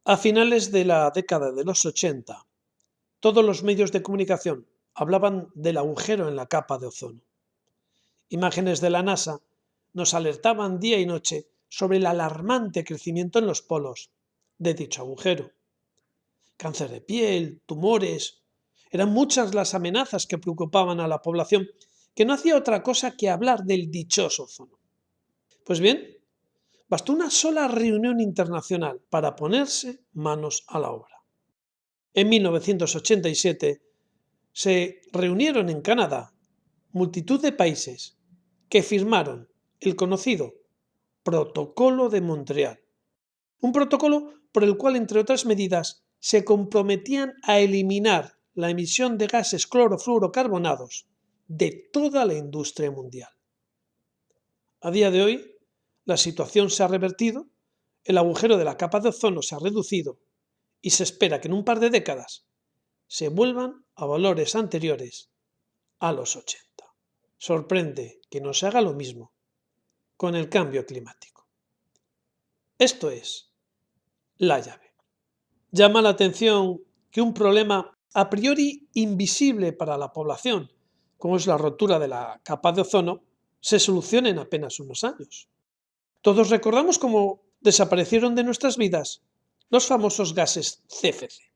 A finales de la década de los 80, todos los medios de comunicación hablaban del agujero en la capa de ozono. Imágenes de la NASA nos alertaban día y noche sobre el alarmante crecimiento en los polos de dicho agujero. Cáncer de piel, tumores. Eran muchas las amenazas que preocupaban a la población, que no hacía otra cosa que hablar del dichoso ozono. Pues bien, bastó una sola reunión internacional para ponerse manos a la obra. En 1987 se reunieron en Canadá multitud de países que firmaron el conocido Protocolo de Montreal, un protocolo por el cual, entre otras medidas, se comprometían a eliminar la emisión de gases clorofluorocarbonados de toda la industria mundial. A día de hoy, la situación se ha revertido, el agujero de la capa de ozono se ha reducido y se espera que en un par de décadas se vuelvan a valores anteriores a los 80. Sorprende que no se haga lo mismo con el cambio climático. Esto es la llave. Llama la atención que un problema a priori invisible para la población, como es la rotura de la capa de ozono, se solucione en apenas unos años. Todos recordamos cómo desaparecieron de nuestras vidas los famosos gases CFC.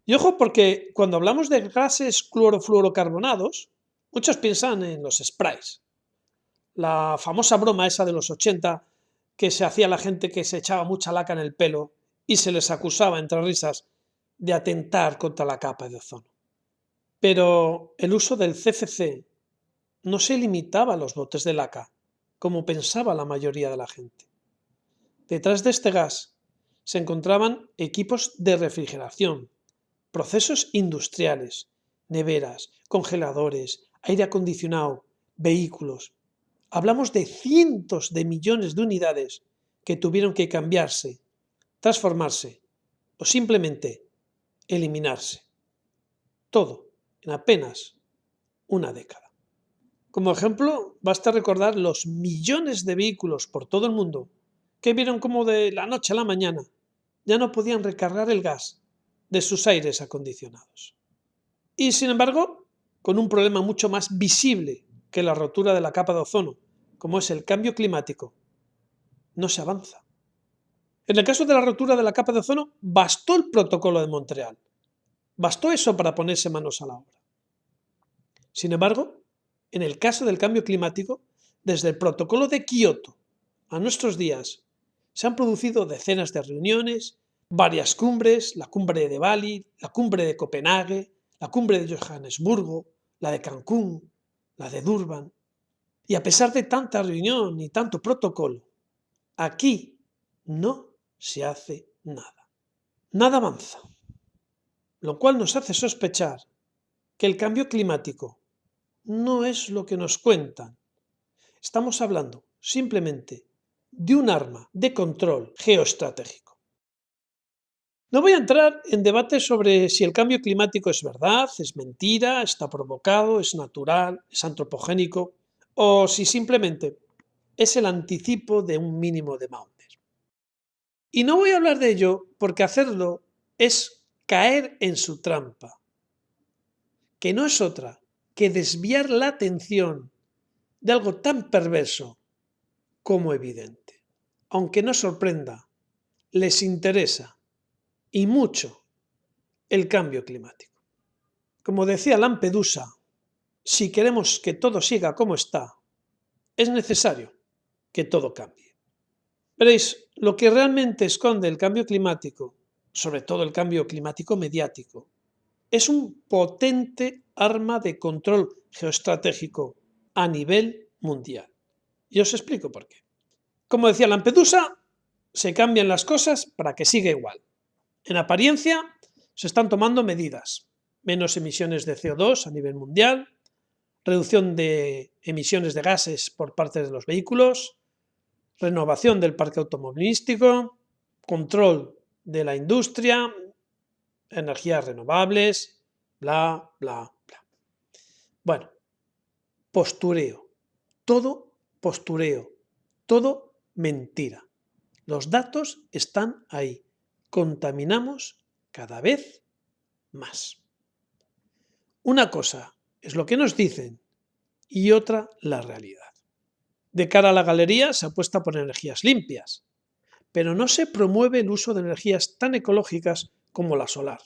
Y ojo, porque cuando hablamos de gases clorofluorocarbonados, muchos piensan en los sprays. La famosa broma esa de los 80 que se hacía la gente que se echaba mucha laca en el pelo y se les acusaba entre risas de atentar contra la capa de ozono. Pero el uso del CFC no se limitaba a los botes de laca, como pensaba la mayoría de la gente. Detrás de este gas se encontraban equipos de refrigeración, procesos industriales, neveras, congeladores, aire acondicionado, vehículos. Hablamos de cientos de millones de unidades que tuvieron que cambiarse, transformarse o simplemente eliminarse. Todo en apenas una década. Como ejemplo, basta recordar los millones de vehículos por todo el mundo que vieron cómo de la noche a la mañana ya no podían recargar el gas de sus aires acondicionados. Y sin embargo, con un problema mucho más visible que la rotura de la capa de ozono, como es el cambio climático, no se avanza. En el caso de la rotura de la capa de ozono, bastó el Protocolo de Montreal. Bastó eso para ponerse manos a la obra. Sin embargo, en el caso del cambio climático, desde el Protocolo de Kioto a nuestros días, se han producido decenas de reuniones, varias cumbres, la cumbre de Bali, la cumbre de Copenhague, la cumbre de Johannesburgo, la de Cancún, la de Durban. Y a pesar de tanta reunión y tanto protocolo, aquí no se hace nada. Nada avanza, lo cual nos hace sospechar que el cambio climático no es lo que nos cuentan. Estamos hablando simplemente de un arma de control geoestratégico. No voy a entrar en debates sobre si el cambio climático es verdad, es mentira, está provocado, es natural, es antropogénico, o si simplemente es el anticipo de un mínimo de Maunder. Y no voy a hablar de ello porque hacerlo es caer en su trampa, que no es otra que desviar la atención de algo tan perverso como evidente. Aunque no sorprenda, les interesa y mucho el cambio climático. Como decía Lampedusa, si queremos que todo siga como está, es necesario que todo cambie. Veréis, lo que realmente esconde el cambio climático, sobre todo el cambio climático mediático, es un potente arma de control geoestratégico a nivel mundial. Y os explico por qué. Como decía Lampedusa, se cambian las cosas para que siga igual. En apariencia, se están tomando medidas. Menos emisiones de CO2 a nivel mundial, reducción de emisiones de gases por parte de los vehículos, renovación del parque automovilístico, control de la industria, energías renovables, bla, bla, bla. Bueno, postureo. Todo postureo. Todo mentira. Los datos están ahí. contaminamos cada vez más. Una cosa es lo que nos dicen y otra la realidad. De cara a la galería se apuesta por energías limpias, pero no se promueve el uso de energías tan ecológicas como la solar.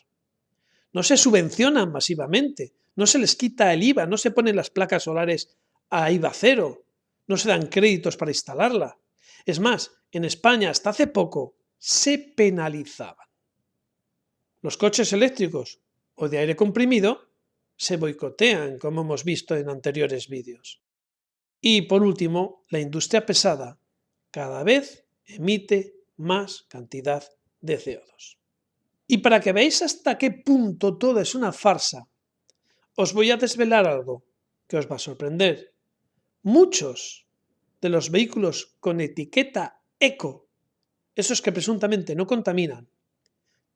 No se subvencionan masivamente, no se les quita el IVA, no se ponen las placas solares a IVA cero, no se dan créditos para instalarla. Es más, en España hasta hace poco se penalizaban. Los coches eléctricos o de aire comprimido se boicotean, como hemos visto en anteriores vídeos. Y por último, la industria pesada cada vez emite más cantidad de CO2. Y para que veáis hasta qué punto todo es una farsa, os voy a desvelar algo que os va a sorprender. Muchos de los vehículos con etiqueta eco, esos que presuntamente no contaminan,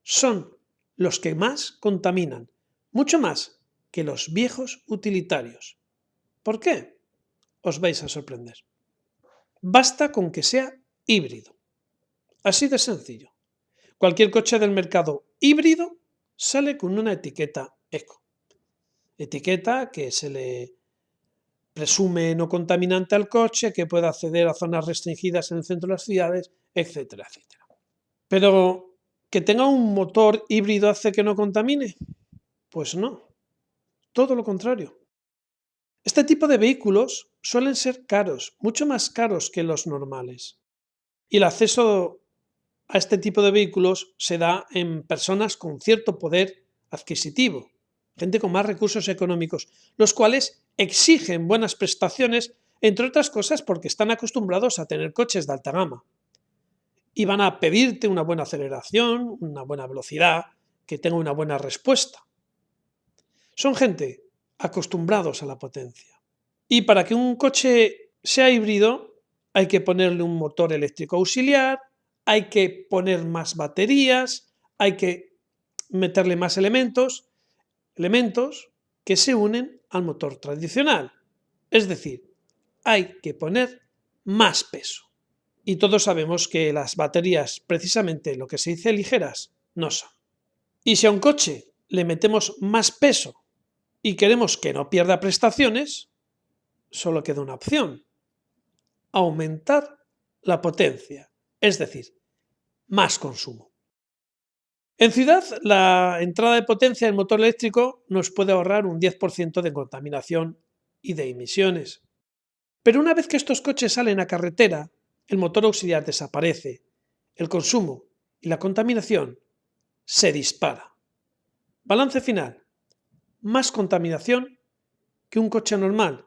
son los que más contaminan, mucho más que los viejos utilitarios. ¿Por qué? Os vais a sorprender. Basta con que sea híbrido. Así de sencillo. Cualquier coche del mercado híbrido sale con una etiqueta eco. Etiqueta que se le presume no contaminante al coche, que puede acceder a zonas restringidas en el centro de las ciudades, etcétera, etcétera. Pero, ¿que tenga un motor híbrido hace que no contamine? Pues no, todo lo contrario. Este tipo de vehículos suelen ser caros, mucho más caros que los normales. Y el acceso a este tipo de vehículos se da en personas con cierto poder adquisitivo, gente con más recursos económicos, los cuales exigen buenas prestaciones, entre otras cosas porque están acostumbrados a tener coches de alta gama. Y van a pedirte una buena aceleración, una buena velocidad, que tenga una buena respuesta. Son gente acostumbrados a la potencia. Y para que un coche sea híbrido, hay que ponerle un motor eléctrico auxiliar, hay que poner más baterías, hay que meterle más elementos que se unen al motor tradicional. Es decir, hay que poner más peso. Y todos sabemos que las baterías, precisamente lo que se dice ligeras, no son. Y si a un coche le metemos más peso y queremos que no pierda prestaciones, solo queda una opción: aumentar la potencia, es decir, más consumo. En ciudad, la entrada de potencia del motor eléctrico nos puede ahorrar un 10% de contaminación y de emisiones. Pero una vez que estos coches salen a carretera, el motor auxiliar desaparece, el consumo y la contaminación se dispara. Balance final: más contaminación que un coche normal.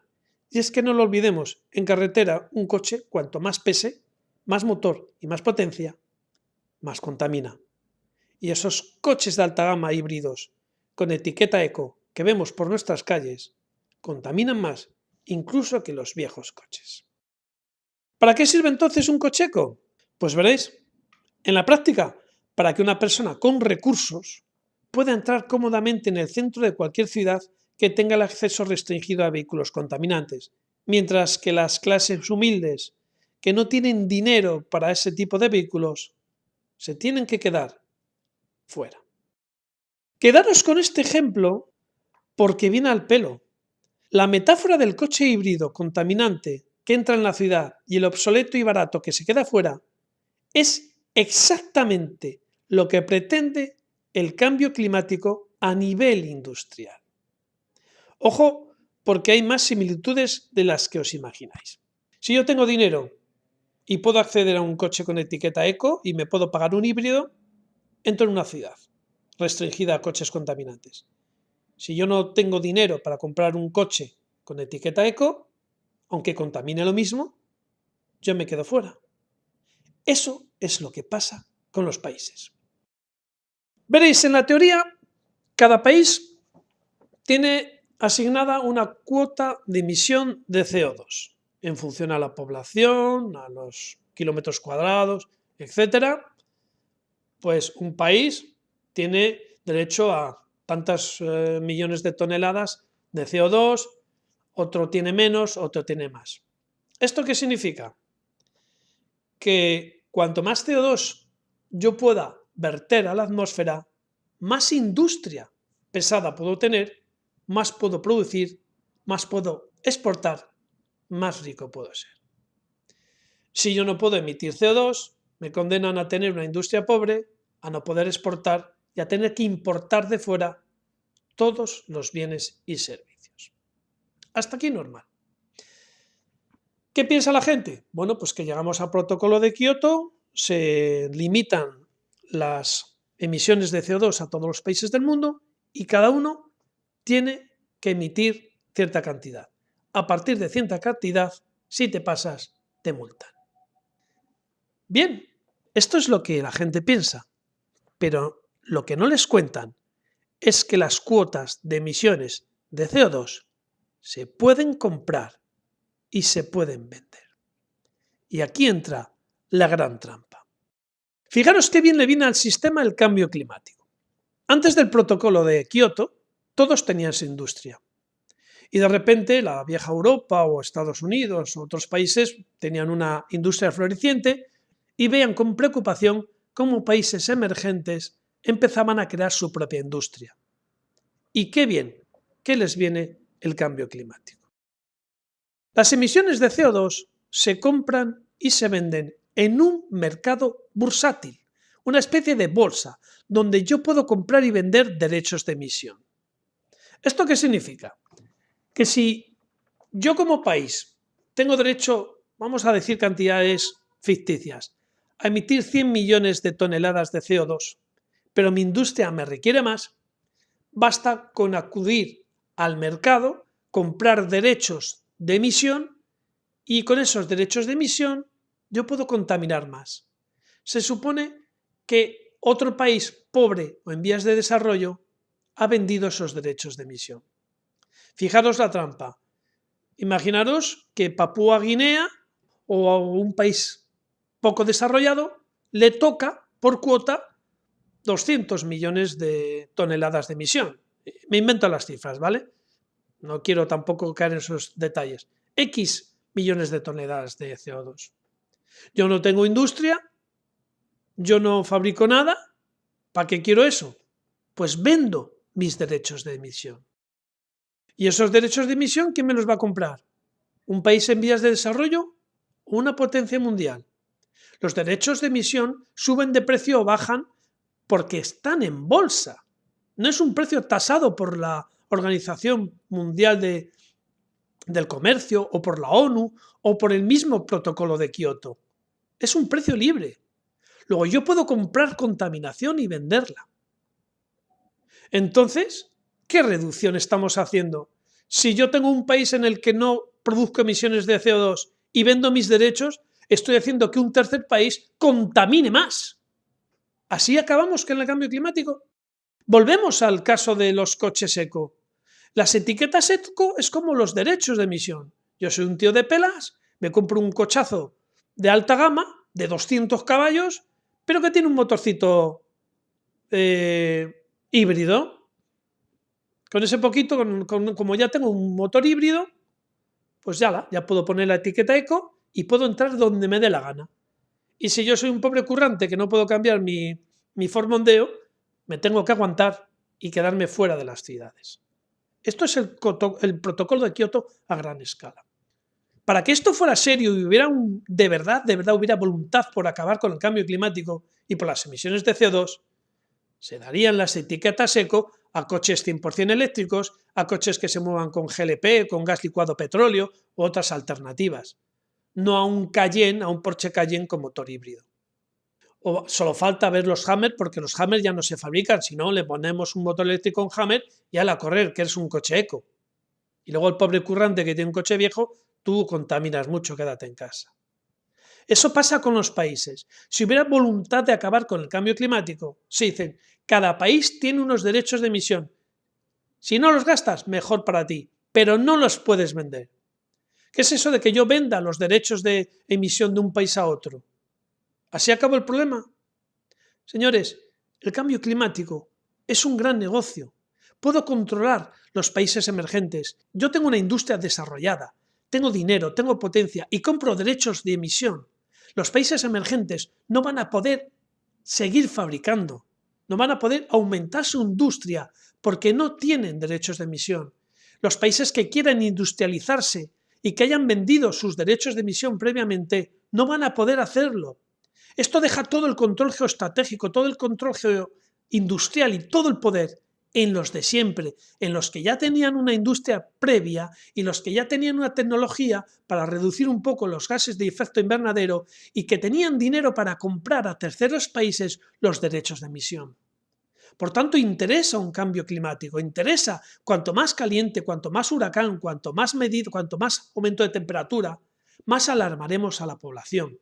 Y es que no lo olvidemos, en carretera un coche, cuanto más pese, más motor y más potencia, más contamina. Y esos coches de alta gama híbridos con etiqueta eco que vemos por nuestras calles contaminan más incluso que los viejos coches. ¿Para qué sirve entonces un coche eco? Pues veréis, en la práctica, para que una persona con recursos pueda entrar cómodamente en el centro de cualquier ciudad que tenga el acceso restringido a vehículos contaminantes, mientras que las clases humildes que no tienen dinero para ese tipo de vehículos se tienen que quedar fuera. Quedaros con este ejemplo porque viene al pelo. La metáfora del coche híbrido contaminante que entra en la ciudad y el obsoleto y barato que se queda fuera es exactamente lo que pretende el cambio climático a nivel industrial. Ojo, porque hay más similitudes de las que os imagináis. Si yo tengo dinero y puedo acceder a un coche con etiqueta eco y me puedo pagar un híbrido, entro en una ciudad restringida a coches contaminantes. Si yo no tengo dinero para comprar un coche con etiqueta eco, aunque contamine lo mismo, yo me quedo fuera. Eso es lo que pasa con los países. Veréis, en la teoría, cada país tiene asignada una cuota de emisión de CO2 en función a la población, a los kilómetros cuadrados, etc. Pues un país tiene derecho a tantas millones de toneladas de CO2, otro tiene menos, otro tiene más. ¿Esto qué significa? Que cuanto más CO2 yo pueda verter a la atmósfera, más industria pesada puedo tener, más puedo producir, más puedo exportar, más rico puedo ser. Si yo no puedo emitir CO2, me condenan a tener una industria pobre, a no poder exportar y a tener que importar de fuera todos los bienes y servicios. Hasta aquí normal. ¿Qué piensa la gente? Bueno, pues que llegamos al protocolo de Kioto, se limitan las emisiones de CO2 a todos los países del mundo y cada uno tiene que emitir cierta cantidad. A partir de cierta cantidad, si te pasas, te multan. Bien, esto es lo que la gente piensa, pero lo que no les cuentan es que las cuotas de emisiones de CO2 se pueden comprar y se pueden vender. Y aquí entra la gran trampa. Fijaros qué bien le viene al sistema el cambio climático. Antes del protocolo de Kioto, todos tenían su industria. Y de repente la vieja Europa o Estados Unidos o otros países tenían una industria floreciente y veían con preocupación cómo países emergentes empezaban a crear su propia industria. Y qué bien que les viene el cambio climático. Las emisiones de CO2 se compran y se venden en un mercado bursátil, una especie de bolsa, donde yo puedo comprar y vender derechos de emisión. ¿Esto qué significa? Que si yo como país tengo derecho, vamos a decir cantidades ficticias, a emitir 100 millones de toneladas de CO2, pero mi industria me requiere más, basta con acudir al mercado, comprar derechos de emisión y con esos derechos de emisión yo puedo contaminar más. Se supone que otro país pobre o en vías de desarrollo ha vendido esos derechos de emisión. Fijaros la trampa. Imaginaros que Papúa Guinea o un país poco desarrollado le toca por cuota 200 millones de toneladas de emisión. Me invento las cifras, ¿vale? No quiero tampoco caer en esos detalles. X millones de toneladas de CO2. Yo no tengo industria, yo no fabrico nada. ¿Para qué quiero eso? Pues vendo mis derechos de emisión. ¿Y esos derechos de emisión quién me los va a comprar? ¿Un país en vías de desarrollo o una potencia mundial? Los derechos de emisión suben de precio o bajan porque están en bolsa. No es un precio tasado por la Organización Mundial del Comercio o por la ONU o por el mismo protocolo de Kioto. Es un precio libre. Luego yo puedo comprar contaminación y venderla. Entonces, ¿qué reducción estamos haciendo? Si yo tengo un país en el que no produzco emisiones de CO2 y vendo mis derechos, estoy haciendo que un tercer país contamine más. ¿Así acabamos con el cambio climático? Volvemos al caso de los coches eco. Las etiquetas eco es como los derechos de emisión. Yo soy un tío de pelas, me compro un cochazo de alta gama, de 200 caballos, pero que tiene un motorcito híbrido. Con ese poquito, como ya tengo un motor híbrido, pues ya puedo poner la etiqueta eco y puedo entrar donde me dé la gana. Y si yo soy un pobre currante que no puedo cambiar mi formondeo, me tengo que aguantar y quedarme fuera de las ciudades. Esto es el protocolo de Kioto a gran escala. Para que esto fuera serio y hubiera de verdad hubiera voluntad por acabar con el cambio climático y por las emisiones de CO2, se darían las etiquetas eco a coches 100% eléctricos, a coches que se muevan con GLP, con gas licuado petróleo u otras alternativas. No a un Cayenne, a un Porsche Cayenne con motor híbrido. O solo falta ver los Hammer, porque los Hammer ya no se fabrican, si no le ponemos un motor eléctrico a un Hammer y a correr, que es un coche eco. Y luego el pobre currante que tiene un coche viejo, tú contaminas mucho, quédate en casa. Eso pasa con los países. Si hubiera voluntad de acabar con el cambio climático, se dicen, cada país tiene unos derechos de emisión. Si no los gastas, mejor para ti, pero no los puedes vender. ¿Qué es eso de que yo venda los derechos de emisión de un país a otro? ¿Así acabó el problema? Señores, el cambio climático es un gran negocio. Puedo controlar los países emergentes. Yo tengo una industria desarrollada, tengo dinero, tengo potencia y compro derechos de emisión. Los países emergentes no van a poder seguir fabricando, no van a poder aumentar su industria porque no tienen derechos de emisión. Los países que quieran industrializarse y que hayan vendido sus derechos de emisión previamente no van a poder hacerlo. Esto deja todo el control geoestratégico, todo el control industrial y todo el poder en los de siempre, en los que ya tenían una industria previa y los que ya tenían una tecnología para reducir un poco los gases de efecto invernadero y que tenían dinero para comprar a terceros países los derechos de emisión. Por tanto, interesa un cambio climático, interesa cuanto más caliente, cuanto más huracán, cuanto más medido, cuanto más aumento de temperatura, más alarmaremos a la población,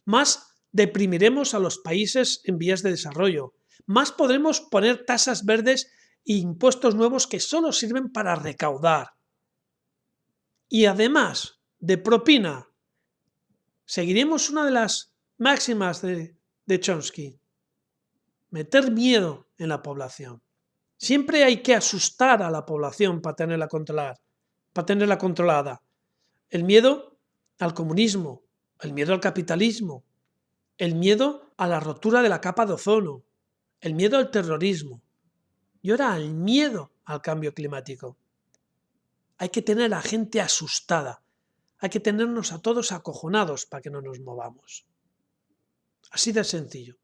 más deprimiremos a los países en vías de desarrollo, más podremos poner tasas verdes e impuestos nuevos que solo sirven para recaudar. Y además de propina, seguiremos una de las máximas de Chomsky: meter miedo en la población. Siempre hay que asustar a la población para tenerla controlada. El miedo al comunismo, el miedo al capitalismo, el miedo a la rotura de la capa de ozono, el miedo al terrorismo y ahora el miedo al cambio climático. Hay que tener a la gente asustada, hay que tenernos a todos acojonados para que no nos movamos. Así de sencillo.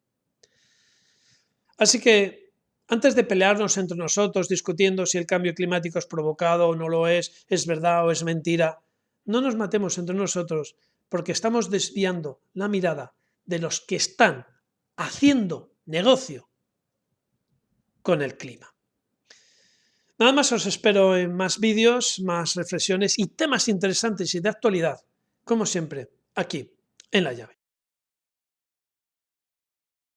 Así que, antes de pelearnos entre nosotros discutiendo si el cambio climático es provocado o no lo es verdad o es mentira, no nos matemos entre nosotros porque estamos desviando la mirada de los que están haciendo negocio con el clima. Nada más, os espero en más vídeos, más reflexiones y temas interesantes y de actualidad, como siempre, aquí en La Llave.